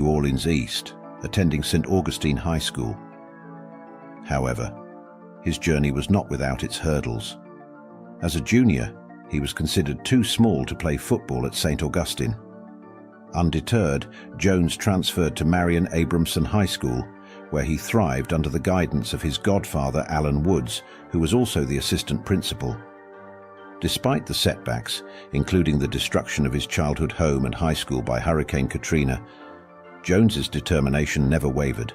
New Orleans East, attending St. Augustine High School. However, his journey was not without its hurdles. As a junior, he was considered too small to play football at St. Augustine. Undeterred, Jones transferred to Marion Abramson High School, where he thrived under the guidance of his godfather Alan Woods, who was also the assistant principal. Despite the setbacks, including the destruction of his childhood home and high school by Hurricane Katrina, Jones's determination never wavered.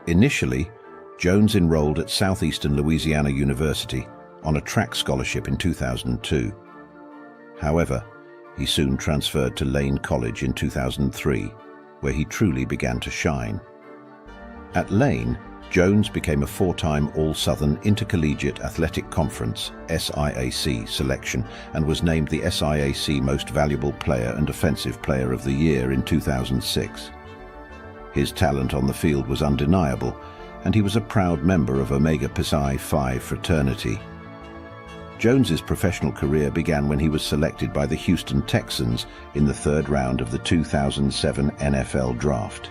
Initially, Jones enrolled at Southeastern Louisiana University on a track scholarship in 2002. However, he soon transferred to Lane College in 2003, where he truly began to shine. At Lane, Jones became a four-time All-Southern Intercollegiate Athletic Conference (SIAC) selection and was named the SIAC Most Valuable Player and Offensive Player of the Year in 2006. His talent on the field was undeniable, and he was a proud member of Omega Psi Phi fraternity. Jones's professional career began when he was selected by the Houston Texans in the third round of the 2007 NFL Draft.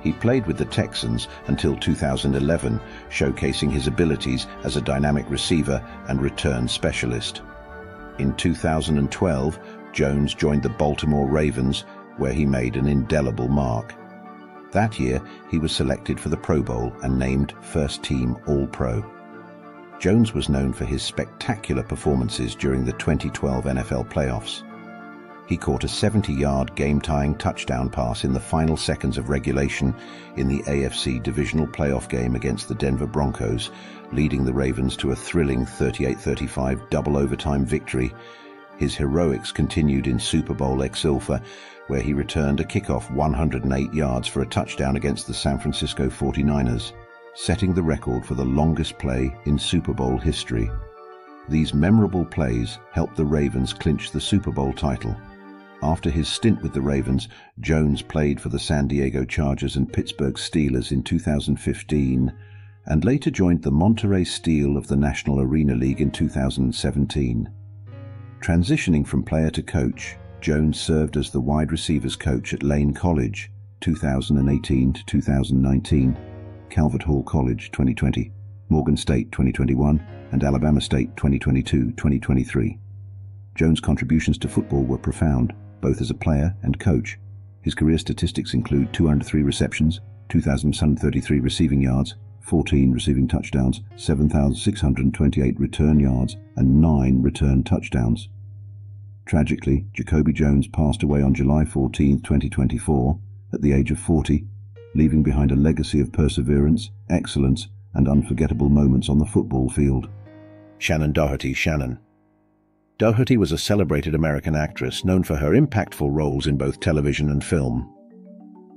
He played with the Texans until 2011, showcasing his abilities as a dynamic receiver and return specialist. In 2012, Jones joined the Baltimore Ravens, where he made an indelible mark. That year, he was selected for the Pro Bowl and named first-team All-Pro. Jones was known for his spectacular performances during the 2012 NFL playoffs. He caught a 70-yard game-tying touchdown pass in the final seconds of regulation in the AFC divisional playoff game against the Denver Broncos, leading the Ravens to a thrilling 38-35 double overtime victory. His heroics continued in Super Bowl Exulfa, where he returned a kickoff 108 yards for a touchdown against the San Francisco 49ers, setting the record for the longest play in Super Bowl history. These memorable plays helped the Ravens clinch the Super Bowl title. After his stint with the Ravens, Jones played for the San Diego Chargers and Pittsburgh Steelers in 2015 and later joined the Monterey Steel of the National Arena League in 2017. Transitioning from player to coach, Jones served as the wide receivers coach at Lane College 2018 to 2019, Calvert Hall College 2020, Morgan State 2021, and Alabama State 2022-2023. Jones' contributions to football were profound, both as a player and coach. His career statistics include 203 receptions, 2,733 receiving yards, 14 receiving touchdowns, 7,628 return yards, and 9 return touchdowns. Tragically, Jacoby Jones passed away on July 14, 2024, at the age of 40, leaving behind a legacy of perseverance, excellence, and unforgettable moments on the football field. Shannen Doherty. Shannen Doherty was a celebrated American actress known for her impactful roles in both television and film.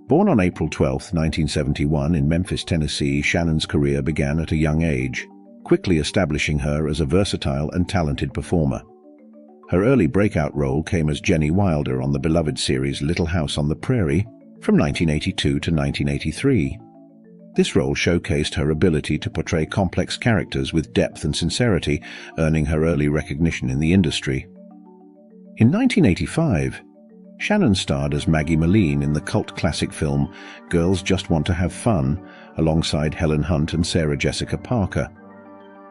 Born on April 12, 1971 in Memphis, Tennessee, Shannen's career began at a young age, quickly establishing her as a versatile and talented performer. Her early breakout role came as Jenny Wilder on the beloved series Little House on the Prairie from 1982 to 1983. This role showcased her ability to portray complex characters with depth and sincerity, earning her early recognition in the industry. In 1985, Shannen starred as Maggie Moline in the cult classic film Girls Just Want to Have Fun, alongside Helen Hunt and Sarah Jessica Parker.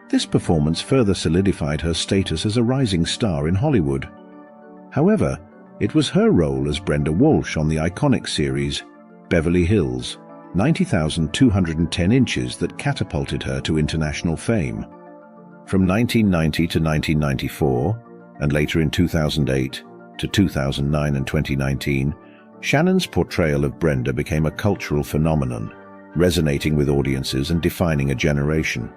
This performance further solidified her status as a rising star in Hollywood. However, it was her role as Brenda Walsh on the iconic series Beverly Hills, 90,210 inches that catapulted her to international fame. From 1990 to 1994, and later in 2008 to 2009 and 2019, Shannen's portrayal of Brenda became a cultural phenomenon, resonating with audiences and defining a generation.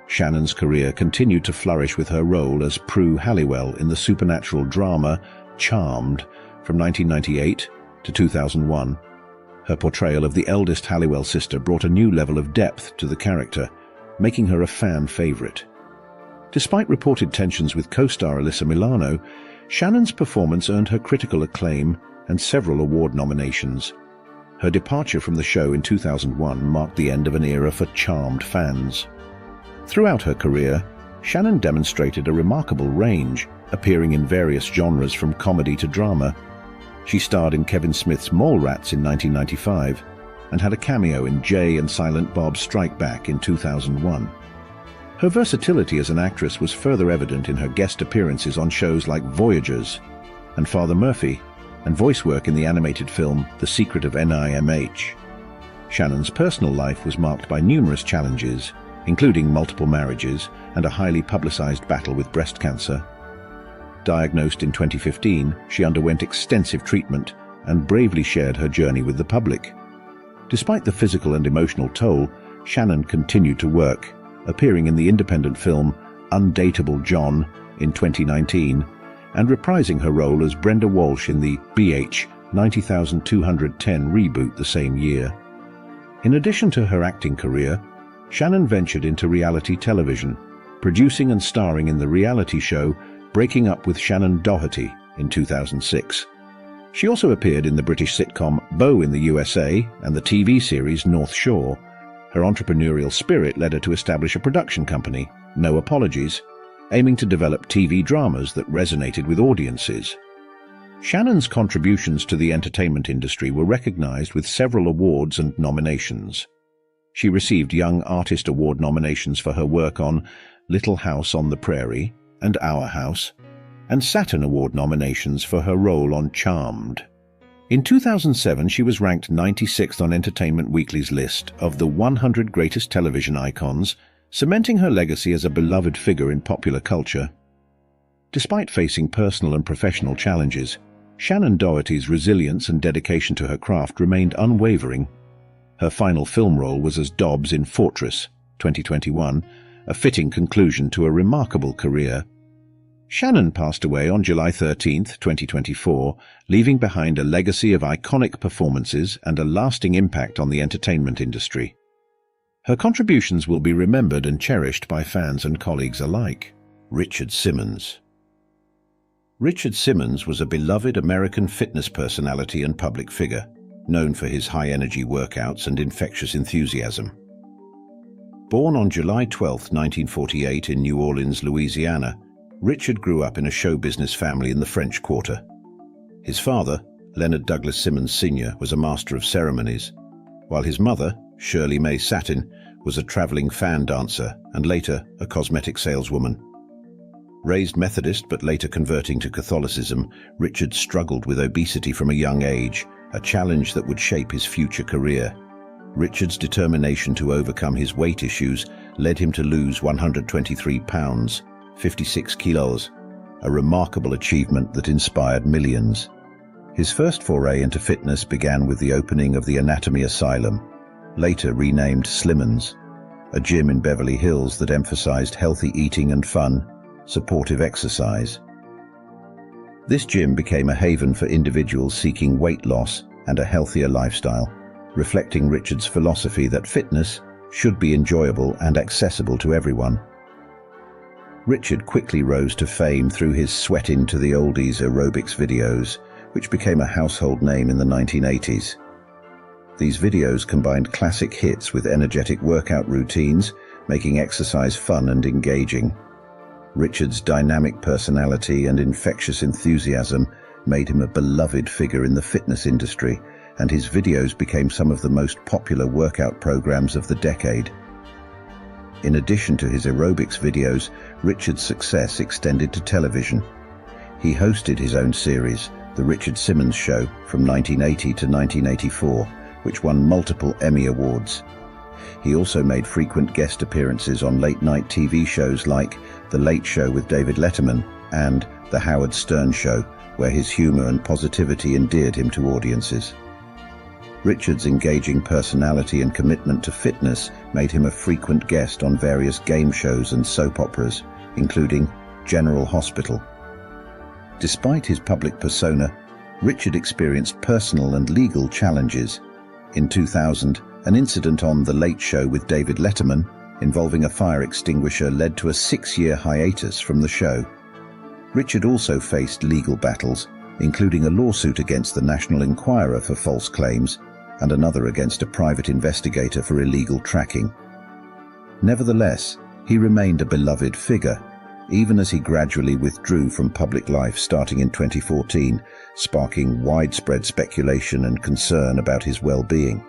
Shannen's career continued to flourish with her role as Prue Halliwell in the supernatural drama Charmed from 1998 to 2001. Her portrayal of the eldest Halliwell sister brought a new level of depth to the character, making her a fan favorite. Despite reported tensions with co-star Alyssa Milano, Shannen's performance earned her critical acclaim and several award nominations. Her departure from the show in 2001 marked the end of an era for Charmed fans. Throughout her career, Shannen demonstrated a remarkable range, appearing in various genres from comedy to drama. She starred in Kevin Smith's Mallrats in 1995 and had a cameo in Jay and Silent Bob's Strike Back in 2001. Her versatility as an actress was further evident in her guest appearances on shows like Voyagers and Father Murphy, and voice work in the animated film The Secret of NIMH. Shannon's personal life was marked by numerous challenges, including multiple marriages and a highly publicized battle with breast cancer. Diagnosed in 2015, she underwent extensive treatment and bravely shared her journey with the public. Despite the physical and emotional toll, Shannon continued to work, appearing in the independent film Undateable John in 2019 and reprising her role as Brenda Walsh in the BH 90210 reboot the same year. In addition to her acting career, Shannon ventured into reality television, producing and starring in the reality show Breaking Up with Shannon Doherty in 2006. She also appeared in the British sitcom Beau in the USA and the TV series North Shore. Her entrepreneurial spirit led her to establish a production company, No Apologies, aiming to develop TV dramas that resonated with audiences. Shannon's contributions to the entertainment industry were recognized with several awards and nominations. She received Young Artist Award nominations for her work on Little House on the Prairie and Our House, and Saturn Award nominations for her role on Charmed. In 2007, she was ranked 96th on Entertainment Weekly's list of the 100 greatest television icons, cementing her legacy as a beloved figure in popular culture. Despite facing personal and professional challenges, Shannon Doherty's resilience and dedication to her craft remained unwavering. Her final film role was as Dobbs in Fortress, 2021, a fitting conclusion to a remarkable career. Shannon passed away on July 13, 2024, leaving behind a legacy of iconic performances and a lasting impact on the entertainment industry. Her contributions will be remembered and cherished by fans and colleagues alike. Richard Simmons. Richard Simmons was a beloved American fitness personality and public figure, known for his high-energy workouts and infectious enthusiasm. Born on July 12, 1948 in New Orleans, Louisiana, Richard grew up in a show business family in the French Quarter. His father, Leonard Douglas Simmons Sr., was a master of ceremonies, while his mother, Shirley Mae Satin, was a traveling fan dancer and later a cosmetic saleswoman. Raised Methodist but later converting to Catholicism, Richard struggled with obesity from a young age, a challenge that would shape his future career. Richard's determination to overcome his weight issues led him to lose 123 pounds, 56 kilos, a remarkable achievement that inspired millions. His first foray into fitness began with the opening of the Anatomy Asylum, later renamed Slimmons, a gym in Beverly Hills that emphasized healthy eating and fun, supportive exercise. This gym became a haven for individuals seeking weight loss and a healthier lifestyle, reflecting Richard's philosophy that fitness should be enjoyable and accessible to everyone. Richard quickly rose to fame through his Sweat Into the Oldies aerobics videos, which became a household name in the 1980s. These videos combined classic hits with energetic workout routines, making exercise fun and engaging. Richard's dynamic personality and infectious enthusiasm made him a beloved figure in the fitness industry, and his videos became some of the most popular workout programs of the decade. In addition to his aerobics videos, Richard's success extended to television. He hosted his own series, The Richard Simmons Show, from 1980 to 1984, which won multiple Emmy Awards. He also made frequent guest appearances on late-night TV shows like The Late Show with David Letterman and The Howard Stern Show, where his humor and positivity endeared him to audiences. Richard's engaging personality and commitment to fitness made him a frequent guest on various game shows and soap operas, including General Hospital. Despite his public persona, Richard experienced personal and legal challenges. In 2000, an incident on The Late Show with David Letterman involving a fire extinguisher led to a 6-year hiatus from the show. Richard also faced legal battles, including a lawsuit against the National Enquirer for false claims and another against a private investigator for illegal tracking. Nevertheless, he remained a beloved figure, even as he gradually withdrew from public life starting in 2014, sparking widespread speculation and concern about his well-being.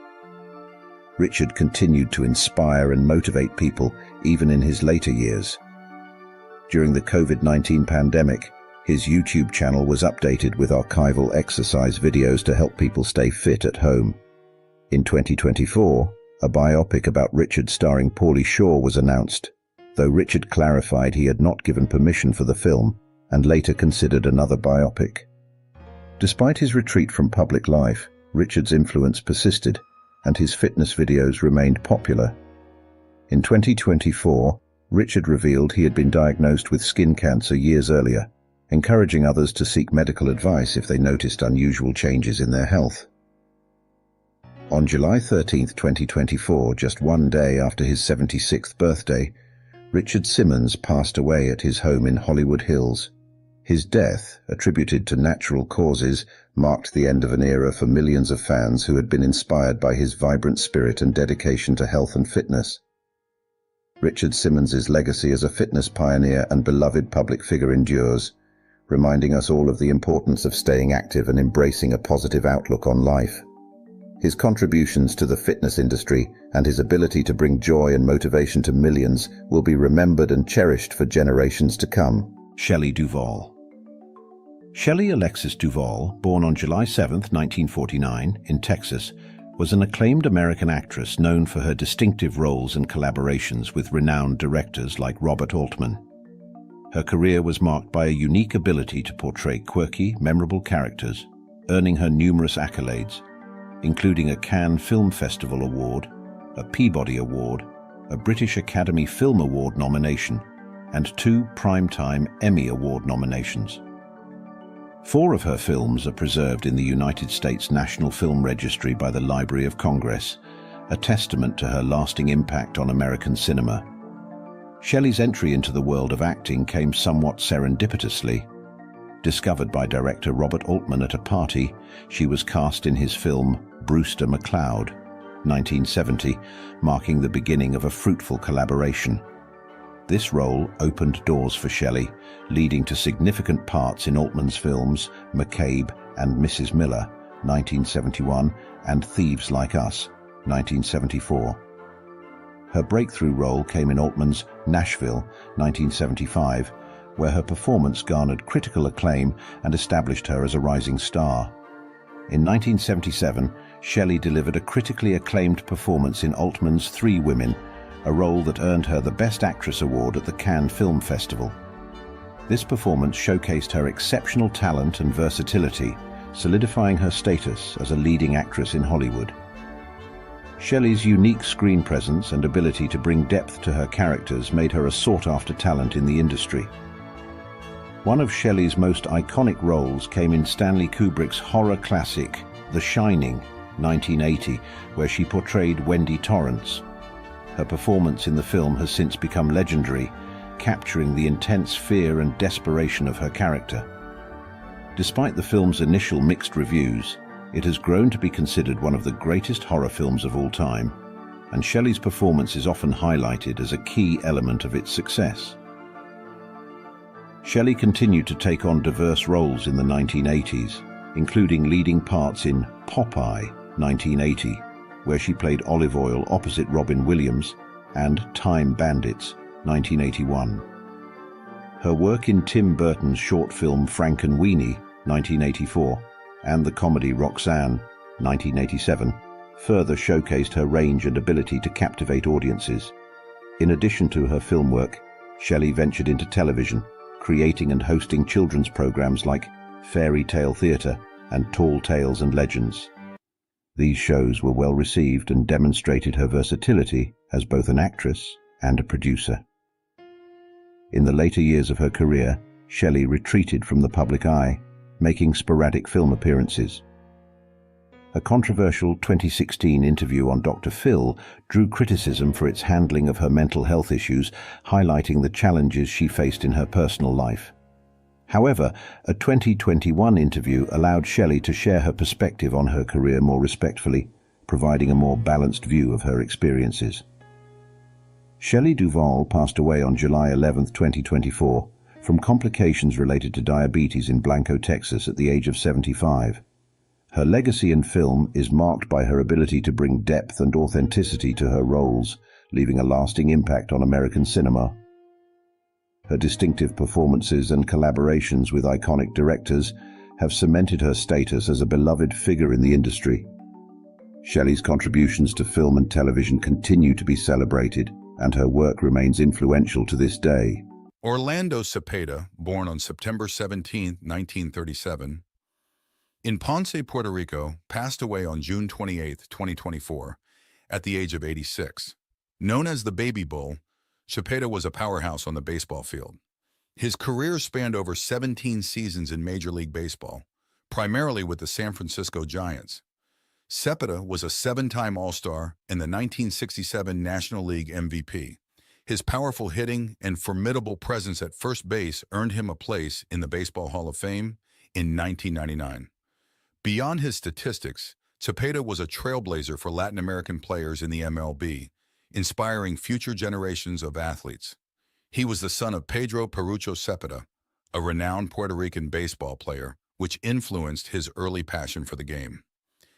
Richard continued to inspire and motivate people even in his later years. During the COVID-19 pandemic, his YouTube channel was updated with archival exercise videos to help people stay fit at home. In 2024, a biopic about Richard starring Pauly Shore was announced, though Richard clarified he had not given permission for the film and later considered another biopic. Despite his retreat from public life, Richard's influence persisted, and his fitness videos remained popular. In 2024, Richard revealed he had been diagnosed with skin cancer years earlier, encouraging others to seek medical advice if they noticed unusual changes in their health. On July 13, 2024, just one day after his 76th birthday, Richard Simmons passed away at his home in Hollywood Hills. His death, attributed to natural causes, marked the end of an era for millions of fans who had been inspired by his vibrant spirit and dedication to health and fitness. Richard Simmons's legacy as a fitness pioneer and beloved public figure endures, reminding us all of the importance of staying active and embracing a positive outlook on life. His contributions to the fitness industry and his ability to bring joy and motivation to millions will be remembered and cherished for generations to come. Shelley Duvall. Shelley Alexis Duvall, born on July 7, 1949, in Texas, was an acclaimed American actress known for her distinctive roles and collaborations with renowned directors like Robert Altman. Her career was marked by a unique ability to portray quirky, memorable characters, earning her numerous accolades, including a Cannes Film Festival Award, a Peabody Award, a British Academy Film Award nomination, and 2 Primetime Emmy Award nominations. 4 of her films are preserved in the United States National Film Registry by the Library of Congress, a testament to her lasting impact on American cinema. Shelley's entry into the world of acting came somewhat serendipitously. Discovered by director Robert Altman at a party, she was cast in his film Brewster McCloud, 1970, marking the beginning of a fruitful collaboration. This role opened doors for Shelley, leading to significant parts in Altman's films McCabe and Mrs. Miller, 1971, and Thieves Like Us, 1974. Her breakthrough role came in Altman's Nashville, 1975, where her performance garnered critical acclaim and established her as a rising star. In 1977, Shelley delivered a critically acclaimed performance in Altman's 3 Women, a role that earned her the Best Actress award at the Cannes Film Festival. This performance showcased her exceptional talent and versatility, solidifying her status as a leading actress in Hollywood. Shelley's unique screen presence and ability to bring depth to her characters made her a sought-after talent in the industry. One of Shelley's most iconic roles came in Stanley Kubrick's horror classic, The Shining, 1980, where she portrayed Wendy Torrance. Her performance in the film has since become legendary, capturing the intense fear and desperation of her character. Despite the film's initial mixed reviews, it has grown to be considered one of the greatest horror films of all time, and Shelley's performance is often highlighted as a key element of its success. Shelley continued to take on diverse roles in the 1980s, including leading parts in Popeye, 1980, where she played Olive Oyl opposite Robin Williams, and Time Bandits, 1981. Her work in Tim Burton's short film Frankenweenie, 1984, and the comedy Roxanne, 1987, further showcased her range and ability to captivate audiences. In addition to her film work, Shelley ventured into television, creating and hosting children's programs like Fairy Tale Theatre and Tall Tales and Legends. These shows were well received and demonstrated her versatility as both an actress and a producer. In the later years of her career, Shelley retreated from the public eye, making sporadic film appearances. A controversial 2016 interview on Dr. Phil drew criticism for its handling of her mental health issues, highlighting the challenges she faced in her personal life. However, a 2021 interview allowed Shelley to share her perspective on her career more respectfully, providing a more balanced view of her experiences. Shelley Duvall passed away on July 11, 2024, from complications related to diabetes in Blanco, Texas at the age of 75. Her legacy in film is marked by her ability to bring depth and authenticity to her roles, leaving a lasting impact on American cinema. Her distinctive performances and collaborations with iconic directors have cemented her status as a beloved figure in the industry. Shelley's contributions to film and television continue to be celebrated, and her work remains influential to this day. Orlando Cepeda, born on September 17, 1937, in Ponce, Puerto Rico, passed away on June 28, 2024, at the age of 86. Known as the Baby Bull, Cepeda was a powerhouse on the baseball field. His career spanned over 17 seasons in Major League Baseball, primarily with the San Francisco Giants. Cepeda was a 7-time All-Star and the 1967 National League MVP. His powerful hitting and formidable presence at first base earned him a place in the Baseball Hall of Fame in 1999. Beyond his statistics, Cepeda was a trailblazer for Latin American players in the MLB, inspiring future generations of athletes. He was the son of Pedro Perucho Cepeda, a renowned Puerto Rican baseball player, which influenced his early passion for the game.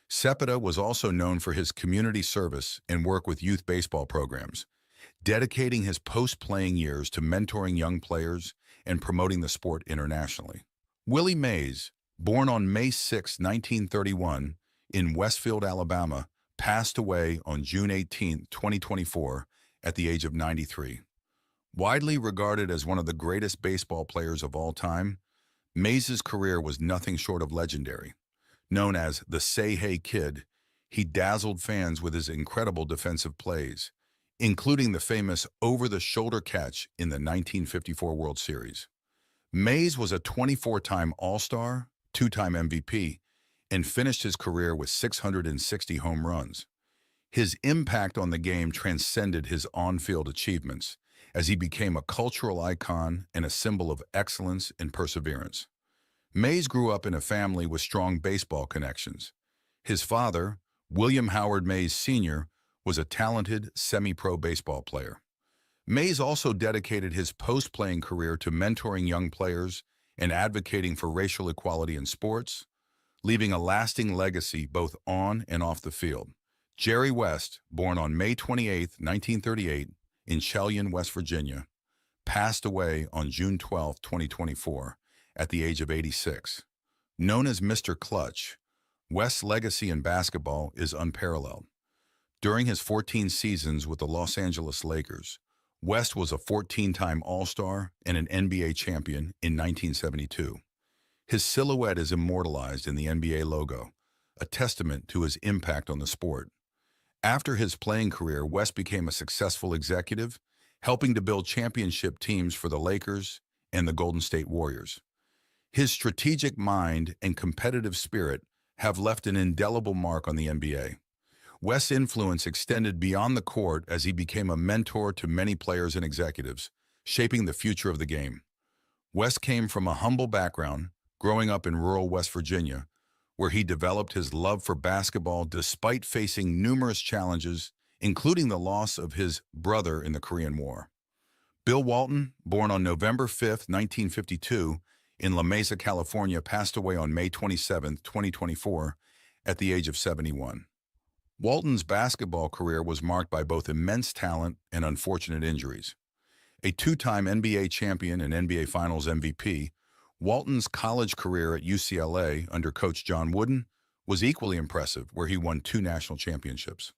Cepeda was also known for his community service and work with youth baseball programs, dedicating his post-playing years to mentoring young players and promoting the sport internationally. Willie Mays, born on May 6, 1931, in Westfield, Alabama, passed away on June 18, 2024, at the age of 93. Widely regarded as one of the greatest baseball players of all time, Mays' career was nothing short of legendary. Known as the Say Hey Kid, he dazzled fans with his incredible defensive plays, including the famous over-the-shoulder catch in the 1954 World Series. Mays was a 24-time All-Star, 2-time MVP, and finished his career with 660 home runs. His impact on the game transcended his on-field achievements, as he became a cultural icon and a symbol of excellence and perseverance. Mays grew up in a family with strong baseball connections. His father, William Howard Mays Sr., was a talented semi-pro baseball player. Mays also dedicated his post-playing career to mentoring young players and advocating for racial equality in sports, leaving a lasting legacy both on and off the field. Jerry West, born on May 28, 1938, in Cheyenne, West Virginia, passed away on June 12, 2024, at the age of 86. Known as Mr. Clutch, West's legacy in basketball is unparalleled. During his 14 seasons with the Los Angeles Lakers, West was a 14-time All-Star and an NBA champion in 1972. His silhouette is immortalized in the NBA logo, a testament to his impact on the sport. After his playing career, West became a successful executive, helping to build championship teams for the Lakers and the Golden State Warriors. His strategic mind and competitive spirit have left an indelible mark on the NBA. West's influence extended beyond the court as he became a mentor to many players and executives, shaping the future of the game. West came from a humble background, growing up in rural West Virginia, where he developed his love for basketball despite facing numerous challenges, including the loss of his brother in the Korean War. Bill Walton, born on November 5, 1952, in La Mesa, California, passed away on May 27, 2024, at the age of 71. Walton's basketball career was marked by both immense talent and unfortunate injuries. A 2-time NBA champion and NBA Finals MVP, Walton's college career at UCLA under Coach John Wooden was equally impressive, where he won 2 national championships.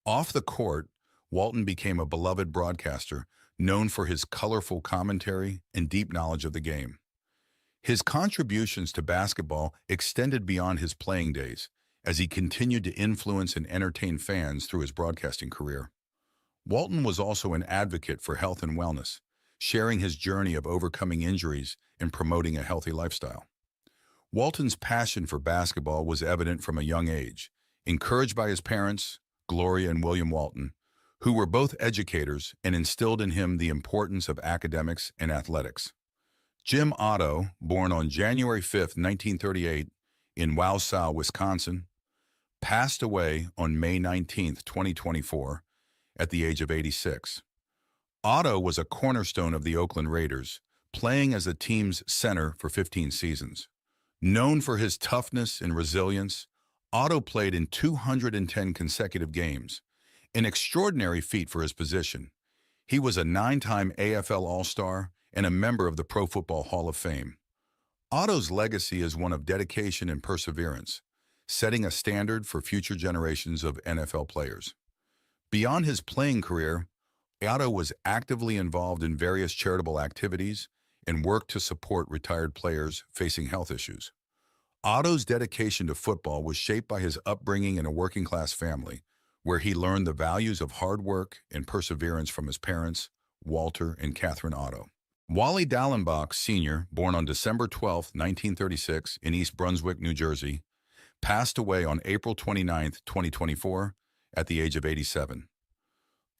Off the court, Walton became a beloved broadcaster, known for his colorful commentary and deep knowledge of the game. His contributions to basketball extended beyond his playing days, as he continued to influence and entertain fans through his broadcasting career. Walton was also an advocate for health and wellness, sharing his journey of overcoming injuries and promoting a healthy lifestyle. Walton's passion for basketball was evident from a young age, encouraged by his parents, Gloria and William Walton, who were both educators and instilled in him the importance of academics and athletics. Jim Otto, born on January 5, 1938, in Wausau, Wisconsin, passed away on May 19, 2024, at the age of 86. Otto was a cornerstone of the Oakland Raiders, playing as the team's center for 15 seasons. Known for his toughness and resilience, Otto played in 210 consecutive games, an extraordinary feat for his position. He was a 9-time AFL All-Star and a member of the Pro Football Hall of Fame. Otto's legacy is one of dedication and perseverance, setting a standard for future generations of NFL players. Beyond his playing career, Otto was actively involved in various charitable activities and worked to support retired players facing health issues. Otto's dedication to football was shaped by his upbringing in a working-class family, where he learned the values of hard work and perseverance from his parents, Walter and Catherine Otto. Wally Dallenbach, Sr., born on December 12, 1936, in East Brunswick, New Jersey, passed away on April 29, 2024, at the age of 87.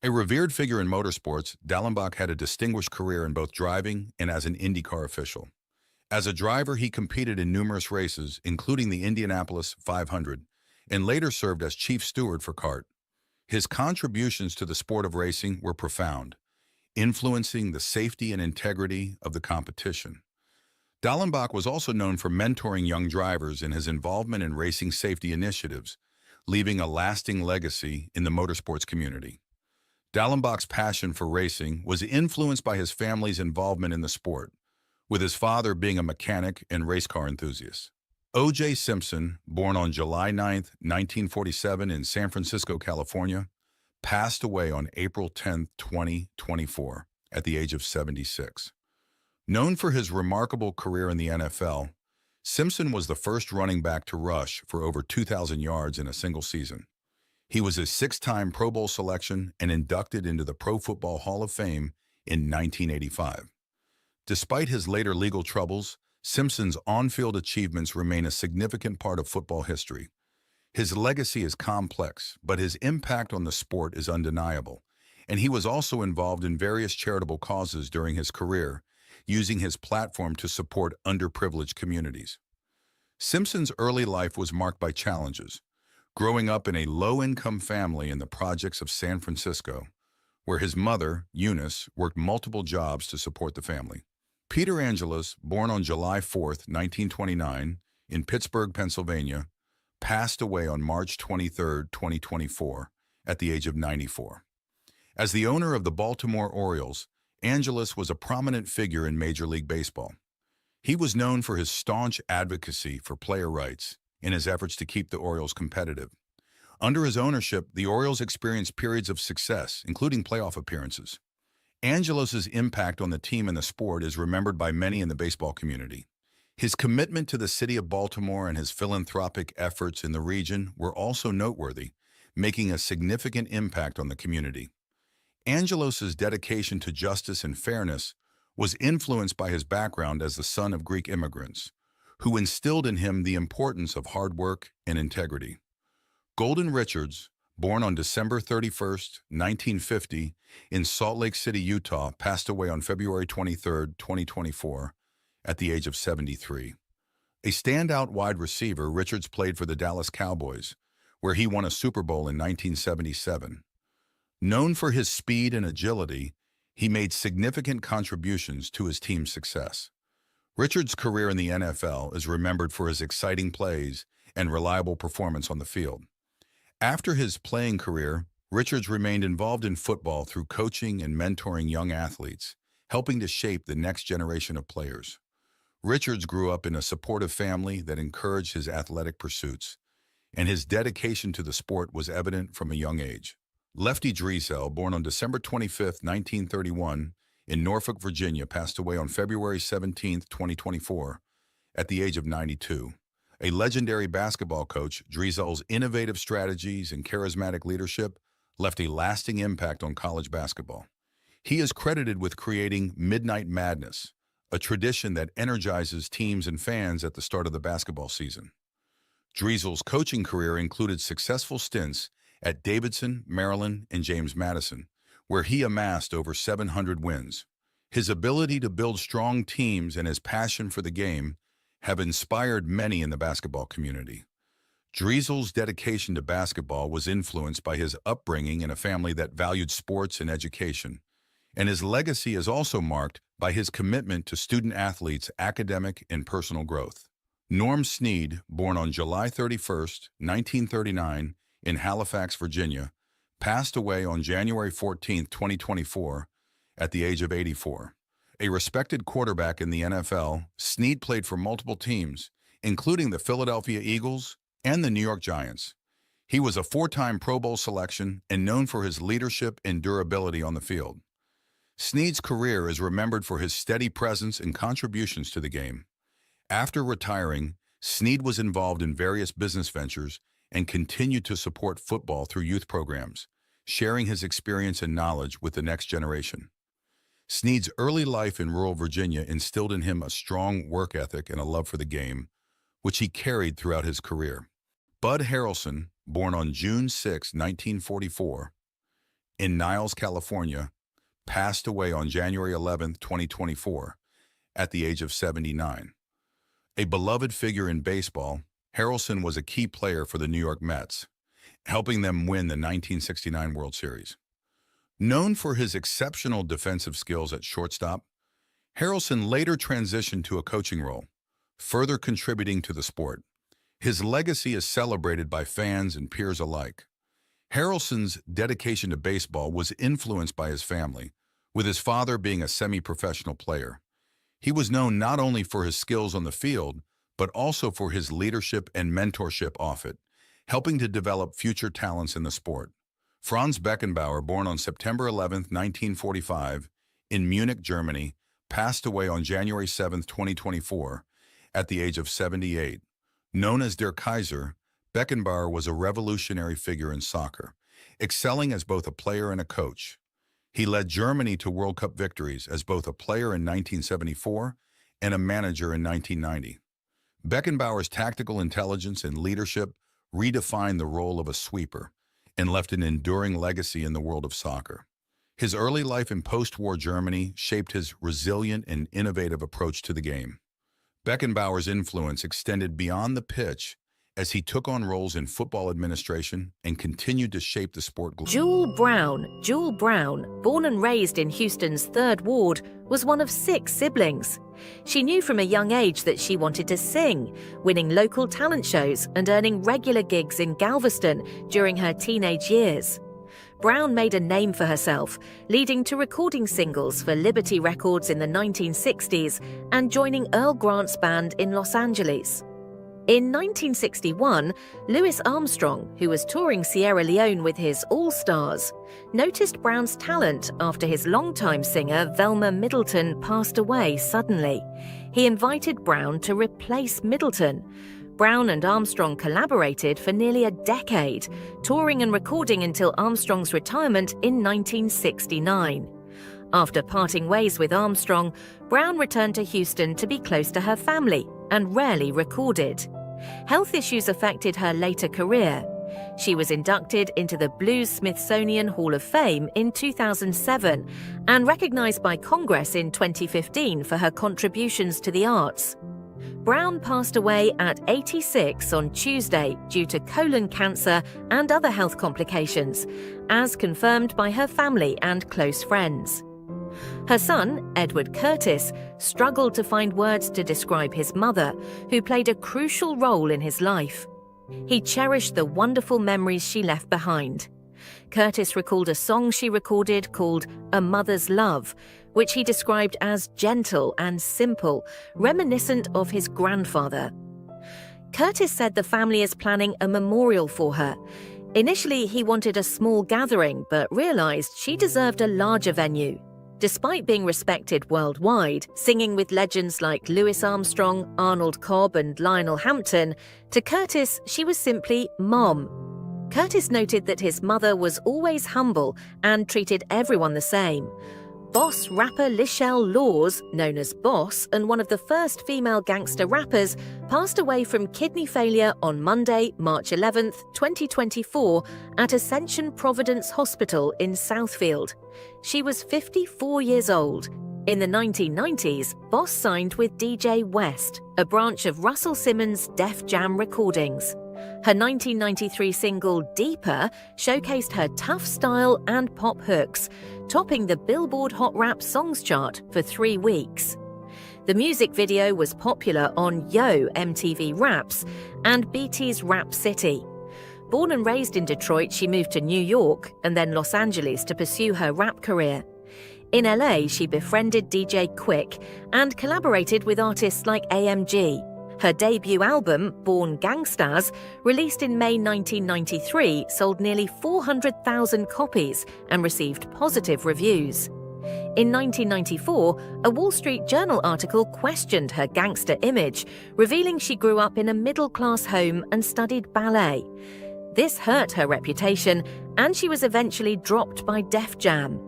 A revered figure in motorsports, Dallenbach had a distinguished career in both driving and as an IndyCar official. As a driver, he competed in numerous races, including the Indianapolis 500, and later served as chief steward for CART. His contributions to the sport of racing were profound, influencing the safety and integrity of the competition. Dallenbach was also known for mentoring young drivers and his involvement in racing safety initiatives, leaving a lasting legacy in the motorsports community. Dallenbach's passion for racing was influenced by his family's involvement in the sport, with his father being a mechanic and race car enthusiast. O.J. Simpson, born on July 9, 1947 in San Francisco, California, passed away on April 10, 2024, at the age of 76. Known for his remarkable career in the NFL, Simpson was the first running back to rush for over 2,000 yards in a single season. He was a 6-time Pro Bowl selection and inducted into the Pro Football Hall of Fame in 1985. Despite his later legal troubles, Simpson's on-field achievements remain a significant part of football history. His legacy is complex, but his impact on the sport is undeniable, and he was also involved in various charitable causes during his career, using his platform to support underprivileged communities. Simpson's early life was marked by challenges, growing up in a low-income family in the projects of San Francisco, where his mother, Eunice, worked multiple jobs to support the family. Peter Angelus, born on July 4, 1929, in Pittsburgh, Pennsylvania, passed away on March 23, 2024, at the age of 94. As the owner of the Baltimore Orioles, Angelus was a prominent figure in Major League Baseball. He was known for his staunch advocacy for player rights in his efforts to keep the Orioles competitive. Under his ownership, the Orioles experienced periods of success, including playoff appearances. Angelus's impact on the team and the sport is remembered by many in the baseball community. His commitment to the city of Baltimore and his philanthropic efforts in the region were also noteworthy, making a significant impact on the community. Angelus's dedication to justice and fairness was influenced by his background as the son of Greek immigrants, who instilled in him the importance of hard work and integrity. Golden Richards, born on December 31, 1950, in Salt Lake City, Utah, passed away on February 23, 2024, at the age of 73. A standout wide receiver, Richards played for the Dallas Cowboys, where he won a Super Bowl in 1977. Known for his speed and agility, he made significant contributions to his team's success. Richards' career in the NFL is remembered for his exciting plays and reliable performance on the field. After his playing career, Richards remained involved in football through coaching and mentoring young athletes, helping to shape the next generation of players. Richards grew up in a supportive family that encouraged his athletic pursuits, and his dedication to the sport was evident from a young age. Lefty Driesell, born on December 25, 1931, in Norfolk, Virginia, passed away on February 17, 2024, at the age of 92. A legendary basketball coach, Driesell's innovative strategies and charismatic leadership left a lasting impact on college basketball. He is credited with creating Midnight Madness, a tradition that energizes teams and fans at the start of the basketball season. Driesell's coaching career included successful stints at Davidson, Maryland, and James Madison, where he amassed over 700 wins. His ability to build strong teams and his passion for the game have inspired many in the basketball community. Driesell's dedication to basketball was influenced by his upbringing in a family that valued sports and education, and his legacy is also marked by his commitment to student-athletes' academic and personal growth. Norm Snead, born on July 31, 1939, in Halifax, Virginia, passed away on January 14, 2024, at the age of 84. A respected quarterback in the NFL, Snead played for multiple teams, including the Philadelphia Eagles and the New York Giants. He was a four-time Pro Bowl selection and known for his leadership and durability on the field. Snead's career is remembered for his steady presence and contributions to the game. After retiring, Snead was involved in various business ventures and continued to support football through youth programs, sharing his experience and knowledge with the next generation. Snead's early life in rural Virginia instilled in him a strong work ethic and a love for the game, which he carried throughout his career. Bud Harrelson, born on June 6, 1944, in Niles, California, passed away on January 11, 2024, at the age of 79. A beloved figure in baseball, Harrelson was a key player for the New York Mets, helping them win the 1969 World Series. Known for his exceptional defensive skills at shortstop, Harrelson later transitioned to a coaching role, further contributing to the sport. His legacy is celebrated by fans and peers alike. Harrelson's dedication to baseball was influenced by his family, with his father being a semi-professional player. He was known not only for his skills on the field, but also for his leadership and mentorship off it, helping to develop future talents in the sport. Franz Beckenbauer, born on September 11, 1945, in Munich, Germany, passed away on January 7, 2024, at the age of 78. Known as Der Kaiser, Beckenbauer was a revolutionary figure in soccer, excelling as both a player and a coach. He led Germany to World Cup victories as both a player in 1974 and a manager in 1990. Beckenbauer's tactical intelligence and leadership redefined the role of a sweeper and left an enduring legacy in the world of soccer. His early life in post-war Germany shaped his resilient and innovative approach to the game. Beckenbauer's influence extended beyond the pitch as he took on roles in football administration and continued to shape the sport globally. Jewel Brown, born and raised in Houston's 3rd Ward, was one of 6 siblings. She knew from a young age that she wanted to sing, winning local talent shows and earning regular gigs in Galveston during her teenage years. Brown made a name for herself, leading to recording singles for Liberty Records in the 1960s and joining Earl Grant's band in Los Angeles. In 1961, Louis Armstrong, who was touring Sierra Leone with his All-Stars, noticed Brown's talent after his longtime singer Velma Middleton passed away suddenly. He invited Brown to replace Middleton. Brown and Armstrong collaborated for nearly a decade, touring and recording until Armstrong's retirement in 1969. After parting ways with Armstrong, Brown returned to Houston to be close to her family and rarely recorded. Health issues affected her later career. She was inducted into the Blues Smithsonian Hall of Fame in 2007 and recognized by Congress in 2015 for her contributions to the arts. Brown passed away at 86 on Tuesday due to colon cancer and other health complications, as confirmed by her family and close friends. Her son, Edward Curtis, struggled to find words to describe his mother, who played a crucial role in his life. He cherished the wonderful memories she left behind. Curtis recalled a song she recorded called A Mother's Love, which he described as gentle and simple, reminiscent of his grandfather. Curtis said the family is planning a memorial for her. Initially, he wanted a small gathering, but realized she deserved a larger venue. Despite being respected worldwide, singing with legends like Louis Armstrong, Arnold Cobb, and Lionel Hampton, to Curtis, she was simply Mom. Curtis noted that his mother was always humble and treated everyone the same. Boss rapper Lichelle Laws, known as Boss and one of the first female gangster rappers, passed away from kidney failure on Monday, March 11, 2024, at Ascension Providence Hospital in Southfield. She was 54 years old. In the 1990s, Boss signed with DJ West, a branch of Russell Simmons' Def Jam Recordings. Her 1993 single Deeper showcased her tough style and pop hooks, topping the Billboard Hot Rap Songs chart for 3 weeks. The music video was popular on Yo! MTV Raps and BT's Rap City. Born and raised in Detroit, she moved to New York and then Los Angeles to pursue her rap career. In LA, she befriended DJ Quick and collaborated with artists like Emge. Her debut album, Born Gangstas, released in May 1993, sold nearly 400,000 copies and received positive reviews. In 1994, a Wall Street Journal article questioned her gangster image, revealing she grew up in a middle-class home and studied ballet. This hurt her reputation, and she was eventually dropped by Def Jam.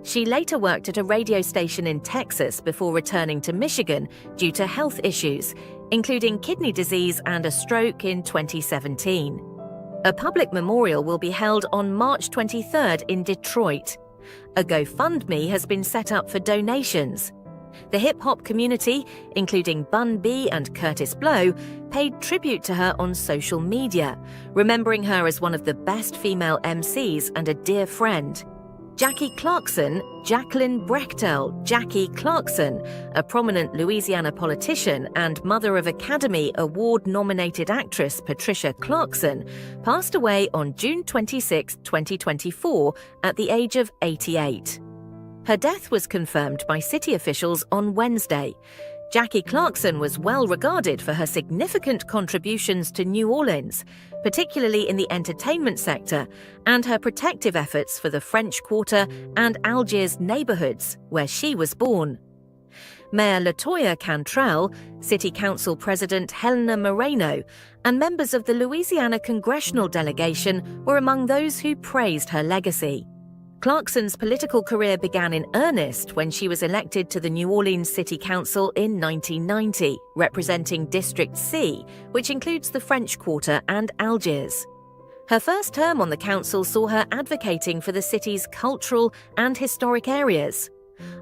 She later worked at a radio station in Texas before returning to Michigan due to health issues, including kidney disease and a stroke in 2017. A public memorial will be held on March 23rd in Detroit. A GoFundMe has been set up for donations. The hip-hop community, including Bun B and Curtis Blow, paid tribute to her on social media, remembering her as one of the best female MCs and a dear friend. Jackie Clarkson, Jacqueline Brechtel, Jackie Clarkson, a prominent Louisiana politician and mother of Academy Award-nominated actress Patricia Clarkson, passed away on June 26, 2024, at the age of 88. Her death was confirmed by city officials on Wednesday. Jackie Clarkson was well regarded for her significant contributions to New Orleans, particularly in the entertainment sector, and her protective efforts for the French Quarter and Algiers neighborhoods, where she was born. Mayor LaToya Cantrell, City Council President Helena Moreno, and members of the Louisiana congressional delegation were among those who praised her legacy. Clarkson's political career began in earnest when she was elected to the New Orleans City Council in 1990, representing District C, which includes the French Quarter and Algiers. Her first term on the council saw her advocating for the city's cultural and historic areas.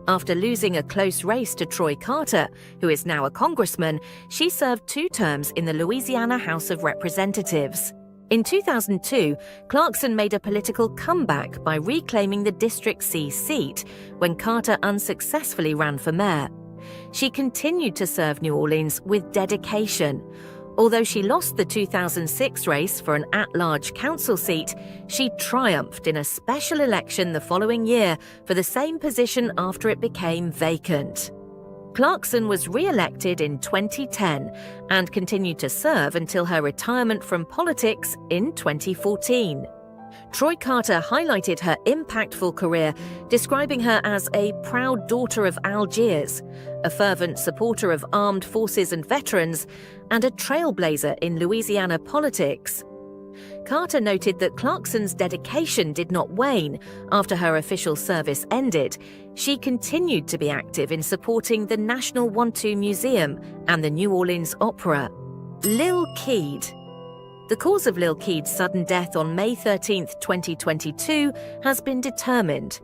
After losing a close race to Troy Carter, who is now a congressman, she served 2 terms in the Louisiana House of Representatives. In 2002, Clarkson made a political comeback by reclaiming the District C seat when Carter unsuccessfully ran for mayor. She continued to serve New Orleans with dedication. Although she lost the 2006 race for an at-large council seat, she triumphed in a special election the following year for the same position after it became vacant. Clarkson was re-elected in 2010 and continued to serve until her retirement from politics in 2014. Troy Carter highlighted her impactful career, describing her as a proud daughter of Algiers, a fervent supporter of armed forces and veterans, and a trailblazer in Louisiana politics. Carter noted that Clarkson's dedication did not wane after her official service ended. She continued to be active in supporting the National Want-To Museum and the New Orleans Opera. Lil Keed. The cause of Lil Keed's sudden death on May 13, 2022, has been determined.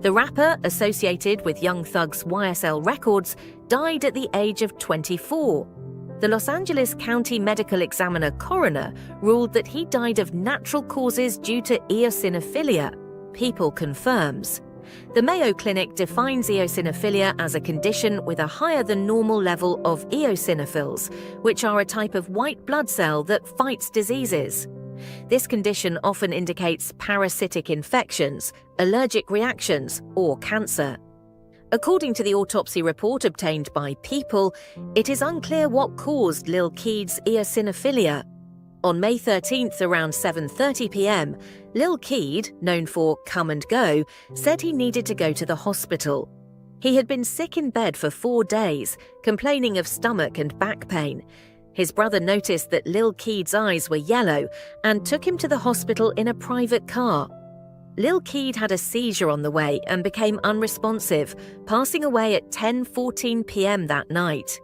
The rapper, associated with Young Thug's YSL Records, died at the age of 24. The Los Angeles County Medical Examiner coroner ruled that he died of natural causes due to eosinophilia. People confirms. The Mayo Clinic defines eosinophilia as a condition with a higher than normal level of eosinophils, which are a type of white blood cell that fights diseases. This condition often indicates parasitic infections, allergic reactions, or cancer. According to the autopsy report obtained by People, it is unclear what caused Lil Keed's eosinophilia. On May 13th around 7:30 p.m, Lil Keed, known for Come and Go, said he needed to go to the hospital. He had been sick in bed for 4 days, complaining of stomach and back pain. His brother noticed that Lil Keed's eyes were yellow and took him to the hospital in a private car. Lil Keed had a seizure on the way and became unresponsive, passing away at 10:14 p.m. that night.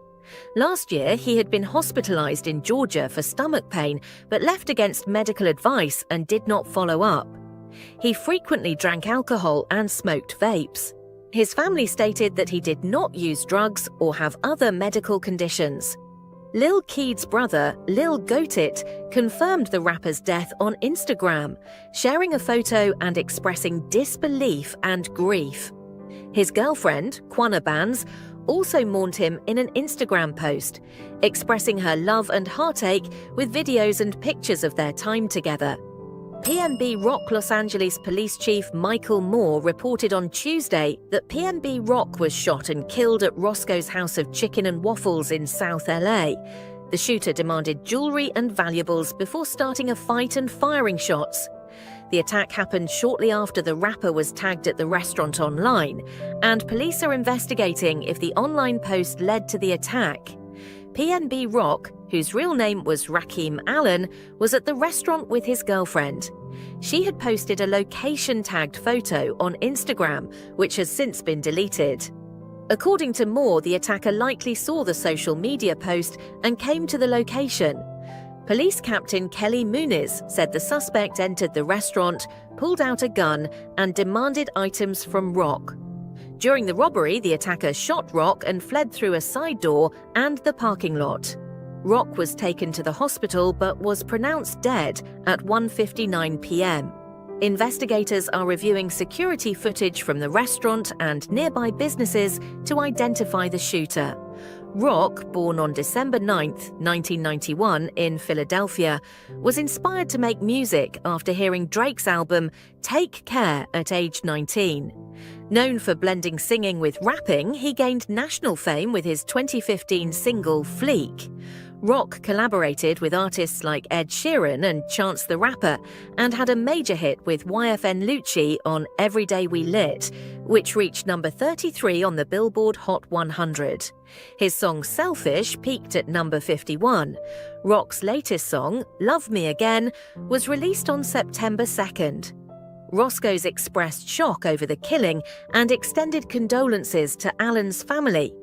Last year, he had been hospitalized in Georgia for stomach pain, but left against medical advice and did not follow up. He frequently drank alcohol and smoked vapes. His family stated that he did not use drugs or have other medical conditions. Lil Keed's brother, Lil Goatit, confirmed the rapper's death on Instagram, sharing a photo and expressing disbelief and grief. His girlfriend, Quanah Bands, also mourned him in an Instagram post, expressing her love and heartache with videos and pictures of their time together. PNB Rock Los Angeles Police Chief Michael Moore reported on Tuesday that PNB Rock was shot and killed at Roscoe's House of Chicken and Waffles in South LA. The shooter demanded jewelry and valuables before starting a fight and firing shots. The attack happened shortly after the rapper was tagged at the restaurant online, and police are investigating if the online post led to the attack. PNB Rock, whose real name was Rakeem Allen, was at the restaurant with his girlfriend. She had posted a location-tagged photo on Instagram, which has since been deleted. According to Moore, the attacker likely saw the social media post and came to the location. Police Captain Kelly Muniz said the suspect entered the restaurant, pulled out a gun, and demanded items from Rock. During the robbery, the attacker shot Rock and fled through a side door and the parking lot. Rock was taken to the hospital but was pronounced dead at 1:59 p.m. Investigators are reviewing security footage from the restaurant and nearby businesses to identify the shooter. Rock, born on December 9, 1991 in Philadelphia, was inspired to make music after hearing Drake's album Take Care at age 19. Known for blending singing with rapping, he gained national fame with his 2015 single Fleek. Rock collaborated with artists like Ed Sheeran and Chance the Rapper and had a major hit with YFN Lucci on Every Day We Lit, which reached number 33 on the Billboard Hot 100. His song Selfish peaked at number 51. Rock's latest song, Love Me Again, was released on September 2nd. Roscoe's expressed shock over the killing and extended condolences to Allen's family.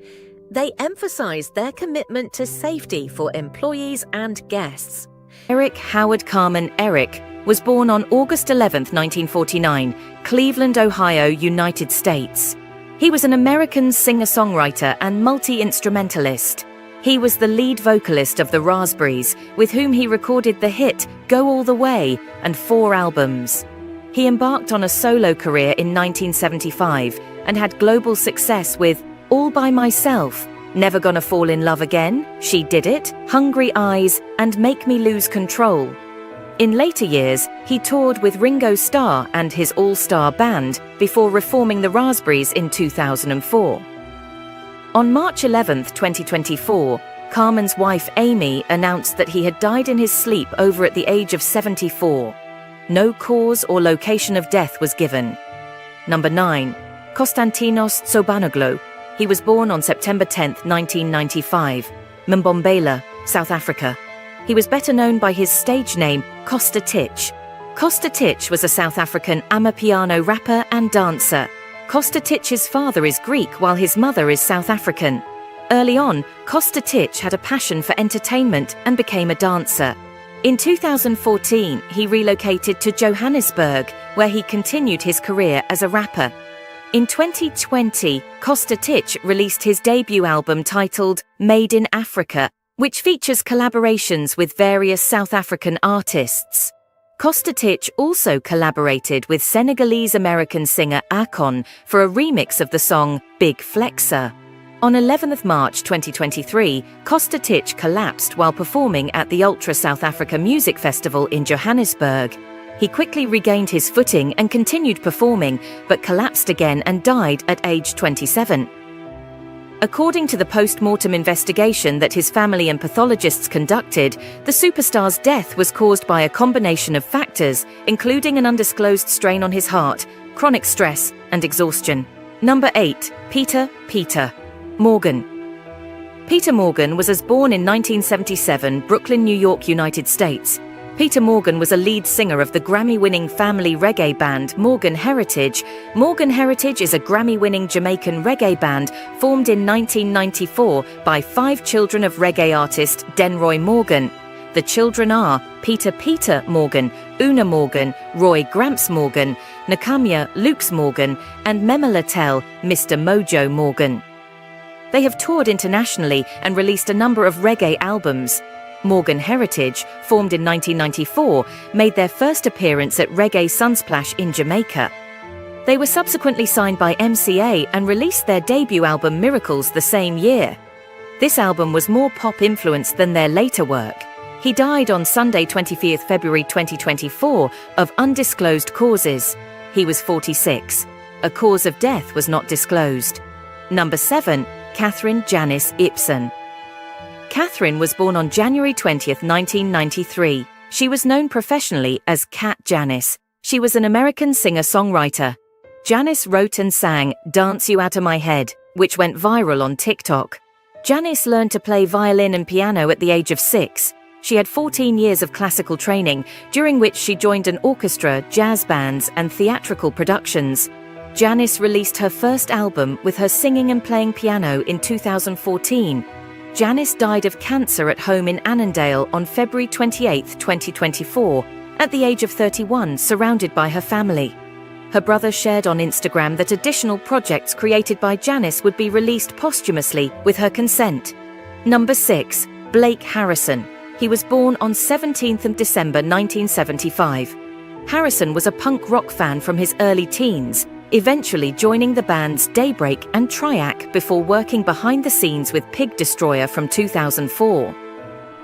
They emphasized their commitment to safety for employees and guests. Eric Howard Carmen Eric was born on August 11, 1949, Cleveland, Ohio, United States. He was an American singer-songwriter and multi-instrumentalist. He was the lead vocalist of the Raspberries, with whom he recorded the hit Go All the Way and 4 albums. He embarked on a solo career in 1975 and had global success with All By Myself, Never Gonna Fall in Love Again, She Did It, Hungry Eyes, and Make Me Lose Control. In later years, he toured with Ringo Starr and his all-star band before reforming the Raspberries in 2004. On March 11, 2024, Carmen's wife Amy announced that he had died in his sleep over at the age of 74. No cause or location of death was given. Number 9. Konstantinos Tsobanoglu. He was born on September 10, 1995, Mbombela, South Africa. He was better known by his stage name, Costa Titch. Costa Titch was a South African amapiano rapper and dancer. Costa Titch's father is Greek while his mother is South African. Early on, Costa Titch had a passion for entertainment and became a dancer. In 2014, he relocated to Johannesburg, where he continued his career as a rapper. In 2020, Costa Titch released his debut album titled Made in Africa, which features collaborations with various South African artists. Costa Titch also collaborated with Senegalese-American singer Akon for a remix of the song Big Flexer. On 11th March 2023, Costa Titch collapsed while performing at the Ultra South Africa Music Festival in Johannesburg. He quickly regained his footing and continued performing, but collapsed again and died at age 27. According to the post-mortem investigation that his family and pathologists conducted, the superstar's death was caused by a combination of factors, including an undisclosed strain on his heart, chronic stress, and exhaustion. Number 8. Peter Morgan. Peter Morgan was born in 1977, Brooklyn, New York, United States. Peter Morgan was a lead singer of the Grammy-winning family reggae band Morgan Heritage. Morgan Heritage is a Grammy-winning Jamaican reggae band formed in 1994 by 5 children of reggae artist Denroy Morgan. The children are Peter Morgan, Una Morgan, Roy Gramps Morgan, Nakamia Lukes Morgan, and Mema Littell, Mr. Mojo Morgan. They have toured internationally and released a number of reggae albums. Morgan Heritage, formed in 1994, made their first appearance at Reggae Sunsplash in Jamaica. They were subsequently signed by MCA and released their debut album Miracles the same year. This album was more pop-influenced than their later work. He died on Sunday, 25 February 2024, of undisclosed causes. He was 46. A cause of death was not disclosed. Number 7. Catherine Janice Ibsen. Catherine was born on January 20, 1993. She was known professionally as Cat Janice. She was an American singer-songwriter. Janice wrote and sang Dance You Out of My Head, which went viral on TikTok. Janice learned to play violin and piano at the age of 6. She had 14 years of classical training, during which she joined an orchestra, jazz bands, and theatrical productions. Janice released her first album with her singing and playing piano in 2014. Janice died of cancer at home in Annandale on February 28, 2024, at the age of 31, surrounded by her family. Her brother shared on Instagram that additional projects created by Janice would be released posthumously with her consent. Number 6. Blake Harrison. He was born on 17th of December 1975. Harrison was a punk rock fan from his early teens, eventually joining the bands Daybreak and Triac before working behind the scenes with Pig Destroyer from 2004.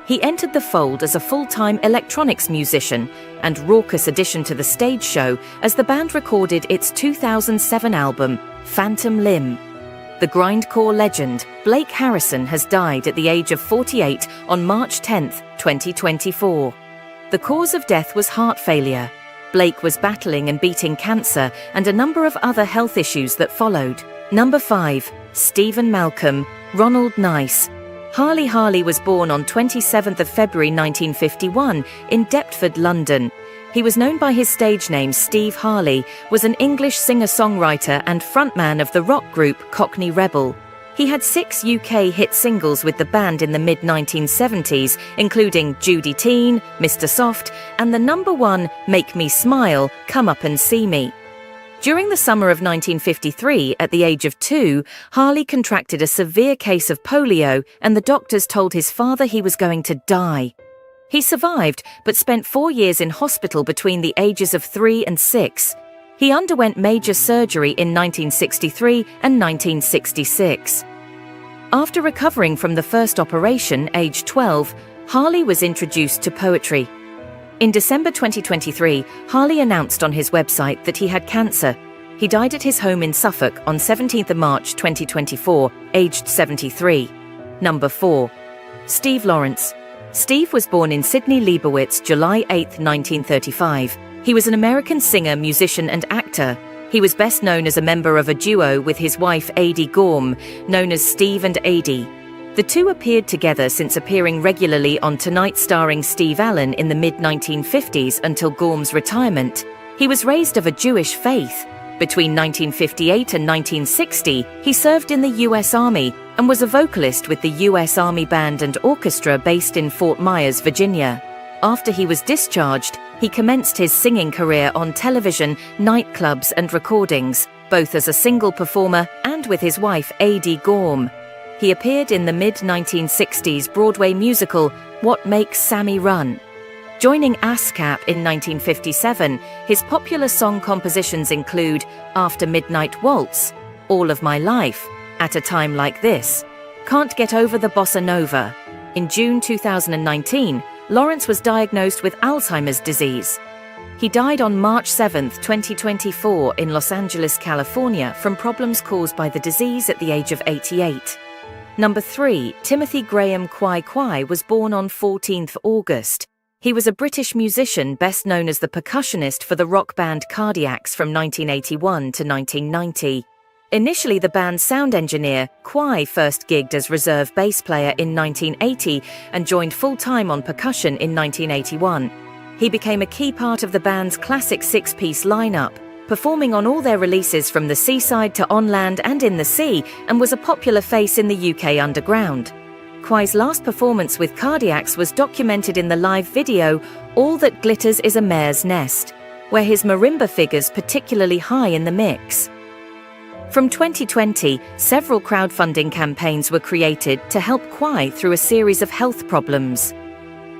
He entered the fold as a full-time electronics musician and raucous addition to the stage show as the band recorded its 2007 album, Phantom Limb. The grindcore legend, Blake Harrison, has died at the age of 48 on March 10, 2024. The cause of death was heart failure. Blake was battling and beating cancer and a number of other health issues that followed. Number 5. Stephen Malcolm, Ronald Nice. Harley was born on 27th of February 1951 in Deptford, London. He was known by his stage name Steve Harley, was an English singer-songwriter and frontman of the rock group Cockney Rebel. He had 6 UK hit singles with the band in the mid-1970s, including Judy Teen, Mr. Soft, and the number 1 Make Me Smile, Come Up and See Me. During the summer of 1953, at the age of 2, Harley contracted a severe case of polio, and the doctors told his father he was going to die. He survived, but spent 4 years in hospital between the ages of 3 and 6. He underwent major surgery in 1963 and 1966. After recovering from the first operation, aged 12, Harley was introduced to poetry. In December 2023, Harley announced on his website that he had cancer. He died at his home in Suffolk on 17th of March 2024, aged 73. Number 4. Steve Lawrence. Steve was born in Sydney Leibowitz, July 8, 1935. He was an American singer, musician and actor. He was best known as a member of a duo with his wife Adie Gorm, known as Steve and Adie. The two appeared together since appearing regularly on Tonight starring Steve Allen in the mid-1950s until Gorm's retirement. He was raised of a Jewish faith. Between 1958 and 1960, he served in the U.S. Army and was a vocalist with the U.S. Army Band and Orchestra based in Fort Myers, Virginia. After he was discharged, he commenced his singing career on television, nightclubs and recordings, both as a single performer and with his wife Adie Gorm. He appeared in the mid-1960s Broadway musical What Makes Sammy Run. Joining ASCAP in 1957, his popular song compositions include After Midnight Waltz, All of My Life, At a Time Like This, Can't Get Over the Bossa Nova. In June 2019, Lawrence was diagnosed with Alzheimer's disease. He died on March 7, 2024 in Los Angeles, California from problems caused by the disease at the age of 88. Number 3. Timothy Graham Kwai Kwai was born on 14th August. He was a British musician best known as the percussionist for the rock band Cardiacs from 1981 to 1990. Initially the band's sound engineer, Kwai first gigged as reserve bass player in 1980 and joined full-time on percussion in 1981. He became a key part of the band's classic 6-piece lineup, performing on all their releases from the seaside to on land and in the sea, and was a popular face in the UK underground. Kwai's last performance with Cardiacs was documented in the live video All That Glitters Is a Mare's Nest, where his marimba figures particularly high in the mix. From 2020, several crowdfunding campaigns were created to help Kwai through a series of health problems.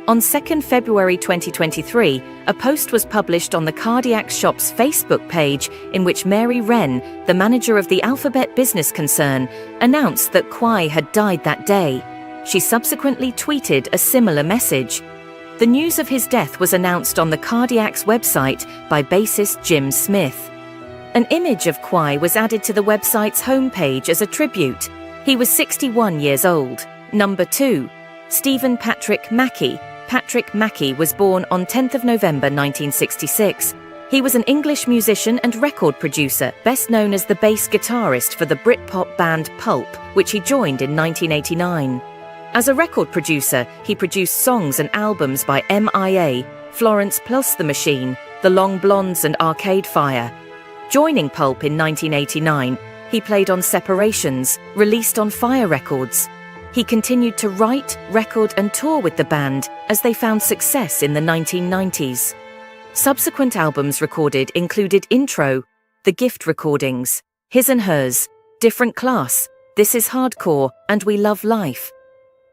On 2nd February 2023, a post was published on the Cardiac Shop's Facebook page in which Mary Wren, the manager of the Alphabet business concern, announced that Kwai had died that day. She subsequently tweeted a similar message. The news of his death was announced on the Cardiac's website by bassist Jim Smith. An image of Kwai was added to the website's homepage as a tribute. He was 61 years old. Number 2. Stephen Patrick Mackie. Patrick Mackie was born on 10th of November 1966. He was an English musician and record producer, best known as the bass guitarist for the Britpop band Pulp, which he joined in 1989. As a record producer, he produced songs and albums by MIA, Florence Plus the Machine, The Long Blondes and Arcade Fire. Joining Pulp in 1989, he played on Separations, released on Fire Records. He continued to write, record and tour with the band as they found success in the 1990s. Subsequent albums recorded included Intro, The Gift Recordings, His and Hers, Different Class, This Is Hardcore, and We Love Life.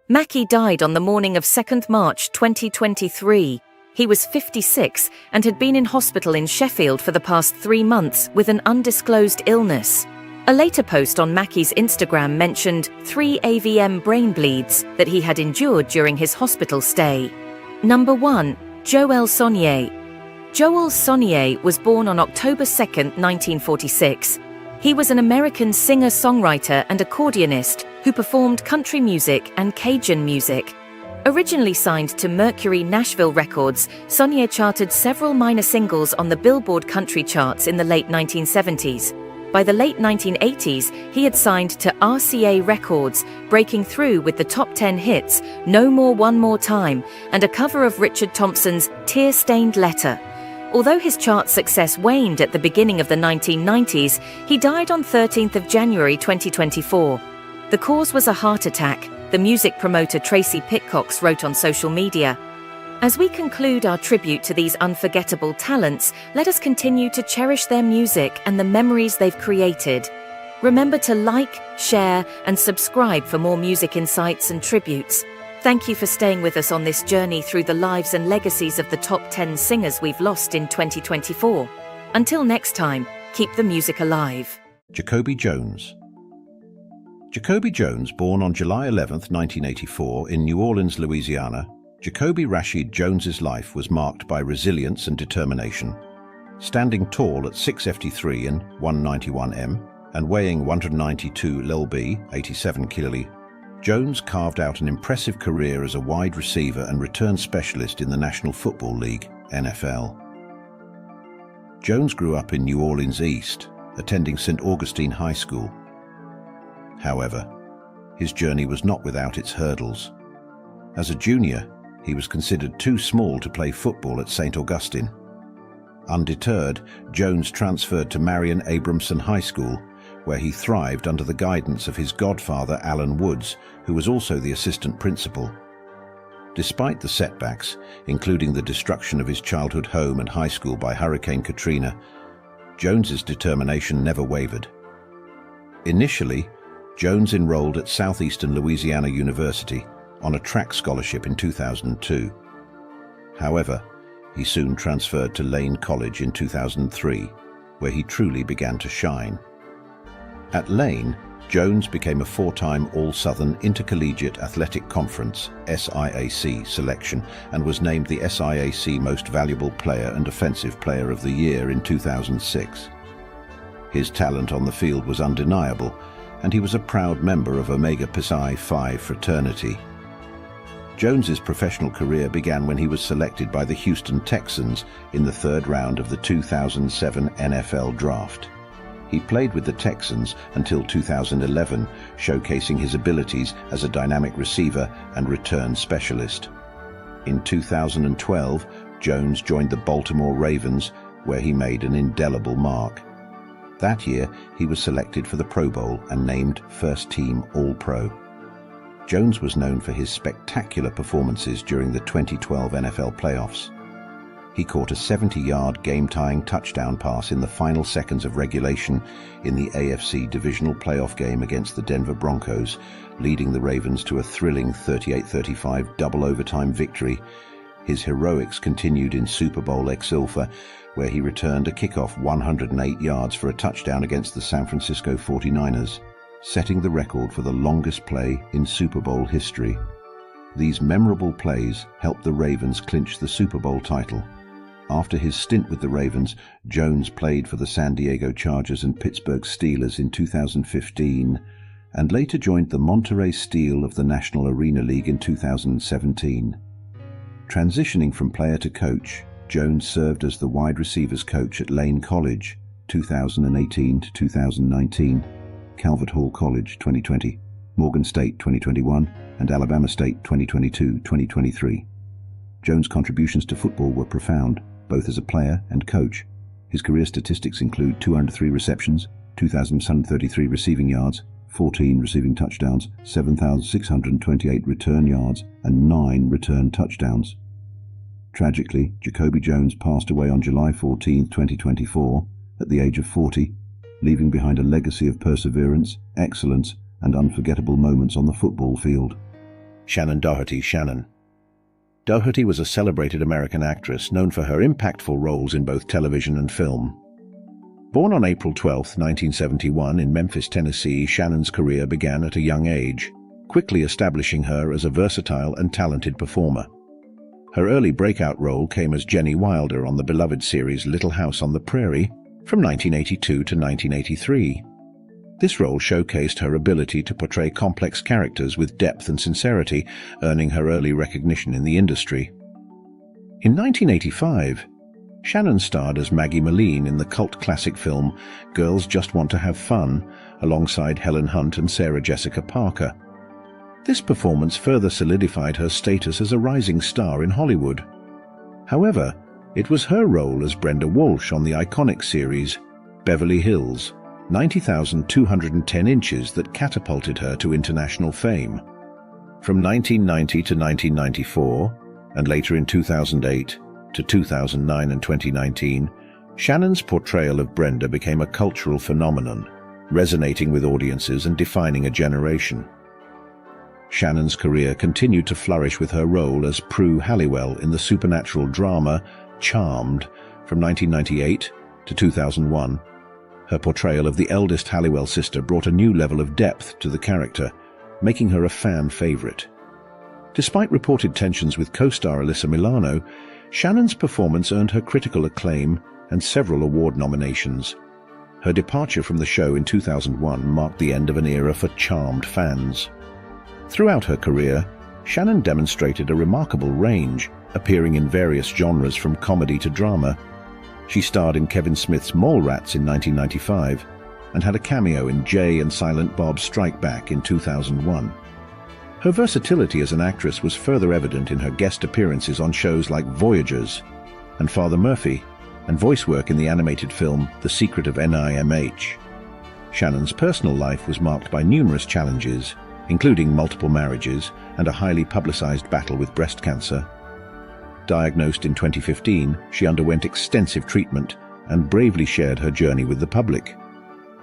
Mackie died on the morning of 2nd March 2023. He was 56 and had been in hospital in Sheffield for the past 3 months with an undisclosed illness. A later post on Mackie's Instagram mentioned 3 AVM brain bleeds that he had endured during his hospital stay. Number 1. Joël Sonnier. Joël Sonnier was born on October 2, 1946. He was an American singer-songwriter and accordionist who performed country music and Cajun music. Originally signed to Mercury Nashville Records, Sonnier charted several minor singles on the Billboard country charts in the late 1970s. By the late 1980s, he had signed to RCA Records, breaking through with the top 10 hits No More One More Time and a cover of Richard Thompson's Tear-Stained Letter. Although his chart success waned at the beginning of the 1990s, he died on 13th of January 2024. The cause was a heart attack, the music promoter Tracy Pitcox wrote on social media. As we conclude our tribute to these unforgettable talents, let us continue to cherish their music and the memories they've created. Remember to like, share, and subscribe for more music insights and tributes. Thank you for staying with us on this journey through the lives and legacies of the top 10 singers we've lost in 2024. Until next time, keep the music alive. Jacoby Jones. Jacoby Jones, born on July 11, 1984, in New Orleans, Louisiana, Jacoby Rashid Jones's life was marked by resilience and determination. Standing tall at 6'3" and 191 m and weighing 192 lb, 87 kg, Jones carved out an impressive career as a wide receiver and return specialist in the National Football League, NFL. Jones grew up in New Orleans East, attending St. Augustine High School. However, his journey was not without its hurdles. As a junior, he was considered too small to play football at St. Augustine. Undeterred, Jones transferred to Marion Abramson High School, where he thrived under the guidance of his godfather Alan Woods, who was also the assistant principal. Despite the setbacks, including the destruction of his childhood home and high school by Hurricane Katrina, Jones's determination never wavered. Initially, Jones enrolled at Southeastern Louisiana University on a track scholarship in 2002. However, he soon transferred to Lane College in 2003, where he truly began to shine. At Lane, Jones became a 4-time All-Southern Intercollegiate Athletic Conference (SIAC) selection and was named the SIAC Most Valuable Player and Offensive Player of the Year in 2006. His talent on the field was undeniable, and he was a proud member of Omega Psi Phi fraternity. Jones's professional career began when he was selected by the Houston Texans in the 3rd round of the 2007 NFL Draft. He played with the Texans until 2011, showcasing his abilities as a dynamic receiver and return specialist. In 2012, Jones joined the Baltimore Ravens, where he made an indelible mark. That year, he was selected for the Pro Bowl and named First-Team All-Pro. Jones was known for his spectacular performances during the 2012 NFL playoffs. He caught a 70-yard game-tying touchdown pass in the final seconds of regulation in the AFC divisional playoff game against the Denver Broncos, leading the Ravens to a thrilling 38-35 double overtime victory. His heroics continued in Super Bowl Exilfa, where he returned a kickoff 108 yards for a touchdown against the San Francisco 49ers, setting the record for the longest play in Super Bowl history. These memorable plays helped the Ravens clinch the Super Bowl title. After his stint with the Ravens, Jones played for the San Diego Chargers and Pittsburgh Steelers in 2015, and later joined the Monterey Steel of the National Arena League in 2017. Transitioning from player to coach, Jones served as the wide receivers coach at Lane College, 2018 to 2019, Calvert Hall College, 2020, Morgan State, 2021, and Alabama State, 2022-2023. Jones' contributions to football were profound, both as a player and coach. His career statistics include 203 receptions, 2,733 receiving yards, 14 receiving touchdowns, 7,628 return yards, and 9 return touchdowns. Tragically, Jacoby Jones passed away on July 14, 2024, at the age of 40, leaving behind a legacy of perseverance, excellence, and unforgettable moments on the football field. Shannen Doherty. Shannon Doherty was a celebrated American actress known for her impactful roles in both television and film. Born on April 12, 1971 in Memphis, Tennessee, Shannon's career began at a young age, quickly establishing her as a versatile and talented performer. Her early breakout role came as Jenny Wilder on the beloved series Little House on the Prairie from 1982 to 1983. This role showcased her ability to portray complex characters with depth and sincerity, earning her early recognition in the industry. In 1985, Shannon starred as Maggie Moline in the cult classic film Girls Just Want to Have Fun, alongside Helen Hunt and Sarah Jessica Parker. This performance further solidified her status as a rising star in Hollywood. However, it was her role as Brenda Walsh on the iconic series Beverly Hills, 90,210 inches that catapulted her to international fame. From 1990 to 1994, and later in 2008 to 2009 and 2019, Shannon's portrayal of Brenda became a cultural phenomenon, resonating with audiences and defining a generation. Shannon's career continued to flourish with her role as Prue Halliwell in the supernatural drama Charmed from 1998 to 2001. Her portrayal of the eldest Halliwell sister brought a new level of depth to the character, making her a fan favorite. Despite reported tensions with co-star Alyssa Milano, Shannon's performance earned her critical acclaim and several award nominations. Her departure from the show in 2001 marked the end of an era for Charmed fans. Throughout her career, Shannon demonstrated a remarkable range, appearing in various genres from comedy to drama. She starred in Kevin Smith's Mallrats in 1995 and had a cameo in Jay and Silent Bob's Strike Back in 2001. Her versatility as an actress was further evident in her guest appearances on shows like Voyagers and Father Murphy, and voice work in the animated film The Secret of NIMH. Shannon's personal life was marked by numerous challenges, including multiple marriages and a highly publicized battle with breast cancer. Diagnosed in 2015, she underwent extensive treatment and bravely shared her journey with the public.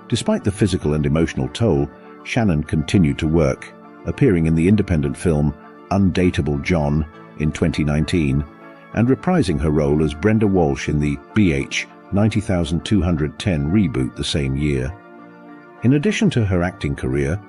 Despite the physical and emotional toll, Shannon continued to work, appearing in the independent film Undateable John in 2019 and reprising her role as Brenda Walsh in the BH 90,210 reboot the same year. In addition to her acting career,